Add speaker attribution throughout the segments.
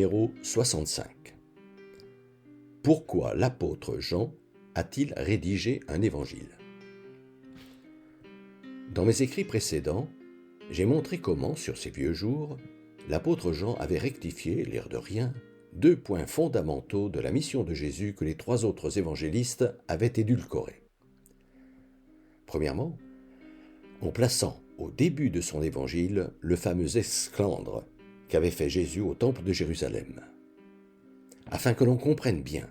Speaker 1: numéro 65. Pourquoi l'apôtre Jean a-t-il rédigé un évangile ? Dans mes écrits précédents, j'ai montré comment, sur ces vieux jours, l'apôtre Jean avait rectifié, l'air de rien, 2 points fondamentaux de la mission de Jésus que les 3 autres évangélistes avaient édulcorés. Premièrement, en plaçant au début de son évangile le fameux esclandre qu'avait fait Jésus au temple de Jérusalem, afin que l'on comprenne bien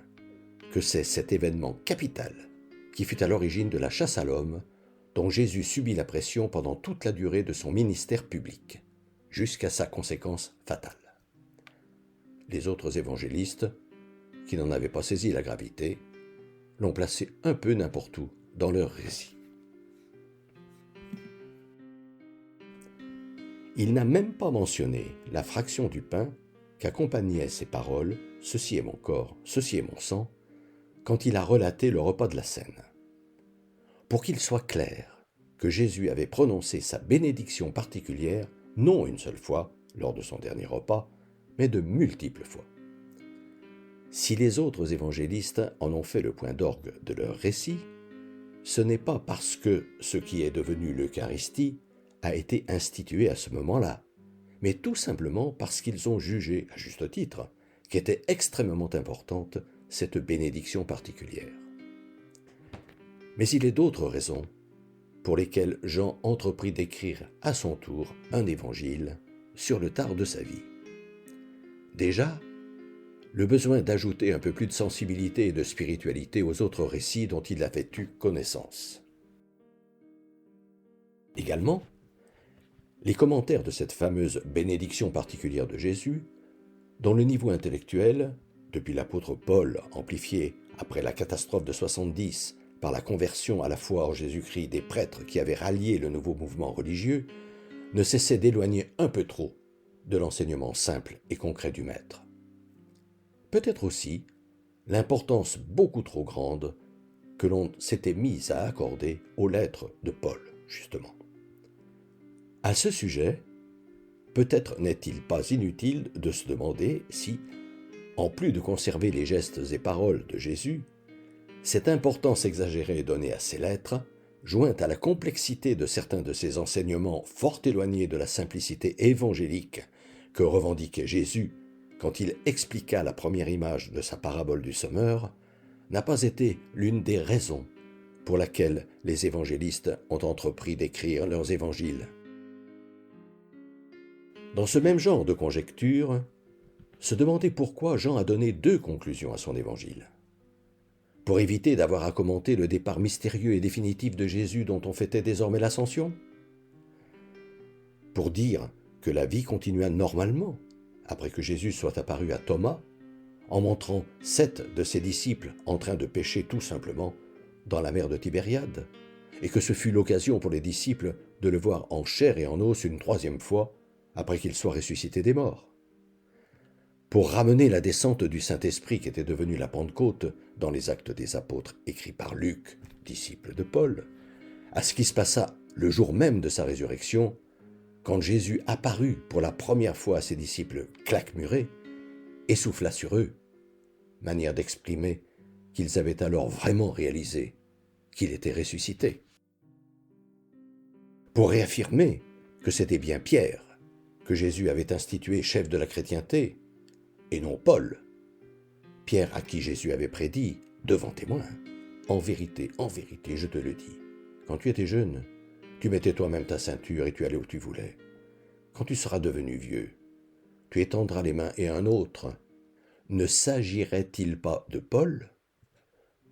Speaker 1: que c'est cet événement capital qui fut à l'origine de la chasse à l'homme dont Jésus subit la pression pendant toute la durée de son ministère public, jusqu'à sa conséquence fatale. Les autres évangélistes, qui n'en avaient pas saisi la gravité, l'ont placé un peu n'importe où dans leur récit. Il n'a même pas mentionné la fraction du pain qu'accompagnait ces paroles « Ceci est mon corps, ceci est mon sang » quand il a relaté le repas de la Cène. Pour qu'il soit clair que Jésus avait prononcé sa bénédiction particulière non une seule fois lors de son dernier repas, mais de multiples fois. Si les autres évangélistes en ont fait le point d'orgue de leur récit, ce n'est pas parce que ce qui est devenu l'Eucharistie a été institué à ce moment-là, mais tout simplement parce qu'ils ont jugé, à juste titre, qu'était extrêmement importante cette bénédiction particulière. Mais il est d'autres raisons pour lesquelles Jean entreprit d'écrire à son tour un évangile sur le tard de sa vie. Déjà, le besoin d'ajouter un peu plus de sensibilité et de spiritualité aux autres récits dont il avait eu connaissance. Également, les commentaires de cette fameuse bénédiction particulière de Jésus, dont le niveau intellectuel, depuis l'apôtre Paul amplifié après la catastrophe de 70 par la conversion à la foi en Jésus-Christ des prêtres qui avaient rallié le nouveau mouvement religieux, ne cessait d'éloigner un peu trop de l'enseignement simple et concret du Maître. Peut-être aussi l'importance beaucoup trop grande que l'on s'était mise à accorder aux lettres de Paul, justement. À ce sujet, peut-être n'est-il pas inutile de se demander si, en plus de conserver les gestes et paroles de Jésus, cette importance exagérée donnée à ces lettres, jointe à la complexité de certains de ses enseignements fort éloignés de la simplicité évangélique que revendiquait Jésus quand il expliqua la première image de sa parabole du semeur, n'a pas été l'une des raisons pour laquelle les évangélistes ont entrepris d'écrire leurs évangiles. Dans ce même genre de conjecture, se demander pourquoi Jean a donné 2 conclusions à son évangile. Pour éviter d'avoir à commenter le départ mystérieux et définitif de Jésus dont on fêtait désormais l'ascension. Pour dire que la vie continua normalement après que Jésus soit apparu à Thomas, en montrant 7 de ses disciples en train de pêcher tout simplement dans la mer de Tibériade, et que ce fut l'occasion pour les disciples de le voir en chair et en os une 3e fois après qu'il soit ressuscité des morts. Pour ramener la descente du Saint-Esprit qui était devenue la Pentecôte dans les Actes des Apôtres écrits par Luc, disciple de Paul, à ce qui se passa le jour même de sa résurrection, quand Jésus apparut pour la première fois à ses disciples claquemurés et souffla sur eux, manière d'exprimer qu'ils avaient alors vraiment réalisé qu'il était ressuscité. Pour réaffirmer que c'était bien Pierre que Jésus avait institué chef de la chrétienté, et non Paul, Pierre à qui Jésus avait prédit, devant témoins, « En vérité, je te le dis, quand tu étais jeune, tu mettais toi-même ta ceinture et tu allais où tu voulais. Quand tu seras devenu vieux, tu étendras les mains et un autre. Ne s'agirait-il pas de Paul ?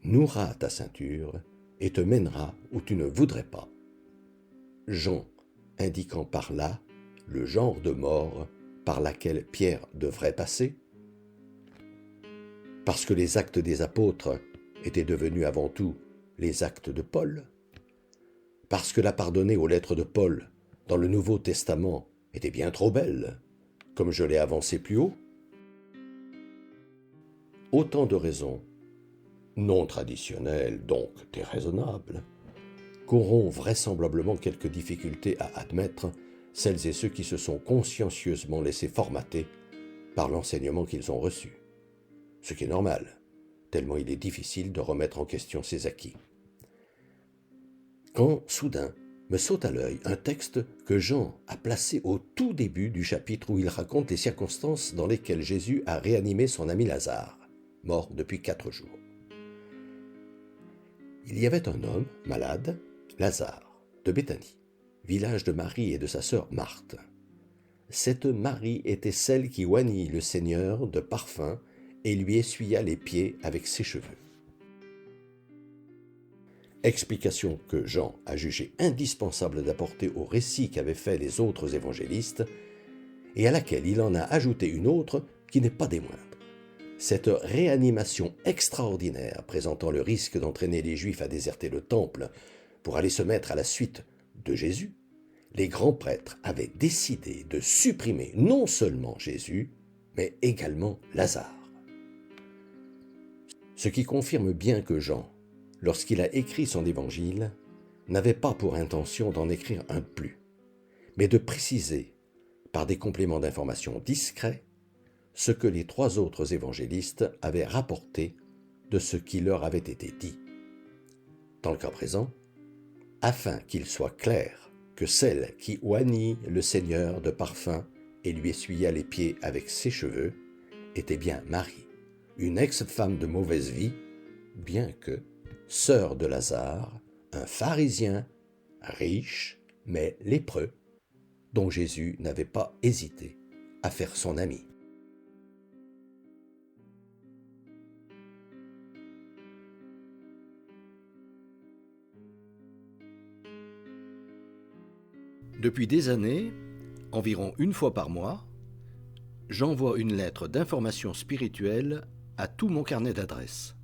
Speaker 1: Nouera ta ceinture et te mènera où tu ne voudrais pas. » Jean indiquant par là le genre de mort par laquelle Pierre devrait passer. Parce que les actes des apôtres étaient devenus avant tout les actes de Paul. Parce que la part donnée aux lettres de Paul dans le Nouveau Testament était bien trop belle, comme je l'ai avancé plus haut. Autant de raisons, non traditionnelles donc déraisonnables, qu'auront vraisemblablement quelques difficultés à admettre celles et ceux qui se sont consciencieusement laissés formater par l'enseignement qu'ils ont reçu. Ce qui est normal, tellement il est difficile de remettre en question ses acquis. Quand, soudain, me saute à l'œil un texte que Jean a placé au tout début du chapitre où il raconte les circonstances dans lesquelles Jésus a réanimé son ami Lazare, mort depuis 4 jours. Il y avait un homme malade, Lazare, de Béthanie, village de Marie et de sa sœur Marthe. Cette Marie était celle qui oignit le Seigneur de parfum et lui essuya les pieds avec ses cheveux. Explication que Jean a jugé indispensable d'apporter au récit qu'avaient fait les autres évangélistes et à laquelle il en a ajouté une autre qui n'est pas des moindres. Cette réanimation extraordinaire présentant le risque d'entraîner les Juifs à déserter le temple pour aller se mettre à la suite de Jésus, les grands prêtres avaient décidé de supprimer non seulement Jésus, mais également Lazare. Ce qui confirme bien que Jean, lorsqu'il a écrit son évangile, n'avait pas pour intention d'en écrire un de plus, mais de préciser, par des compléments d'information discrets, ce que les 3 autres évangélistes avaient rapporté de ce qui leur avait été dit. Dans le cas présent, afin qu'il soit clair que celle qui oignit le Seigneur de parfum et lui essuya les pieds avec ses cheveux était bien Marie, une ex-femme de mauvaise vie, bien que sœur de Lazare, un pharisien riche mais lépreux, dont Jésus n'avait pas hésité à faire son ami. Depuis des années, environ 1 fois par mois, j'envoie une lettre d'information spirituelle à tout mon carnet d'adresses.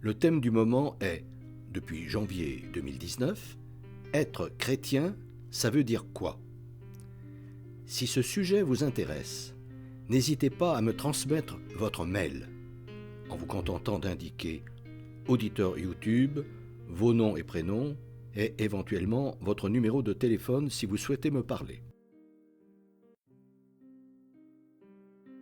Speaker 1: Le thème du moment est, depuis janvier 2019, « Être chrétien, ça veut dire quoi ?» Si ce sujet vous intéresse, n'hésitez pas à me transmettre votre mail, en vous contentant d'indiquer « Auditeur YouTube », vos noms et prénoms, et éventuellement votre numéro de téléphone si vous souhaitez me parler.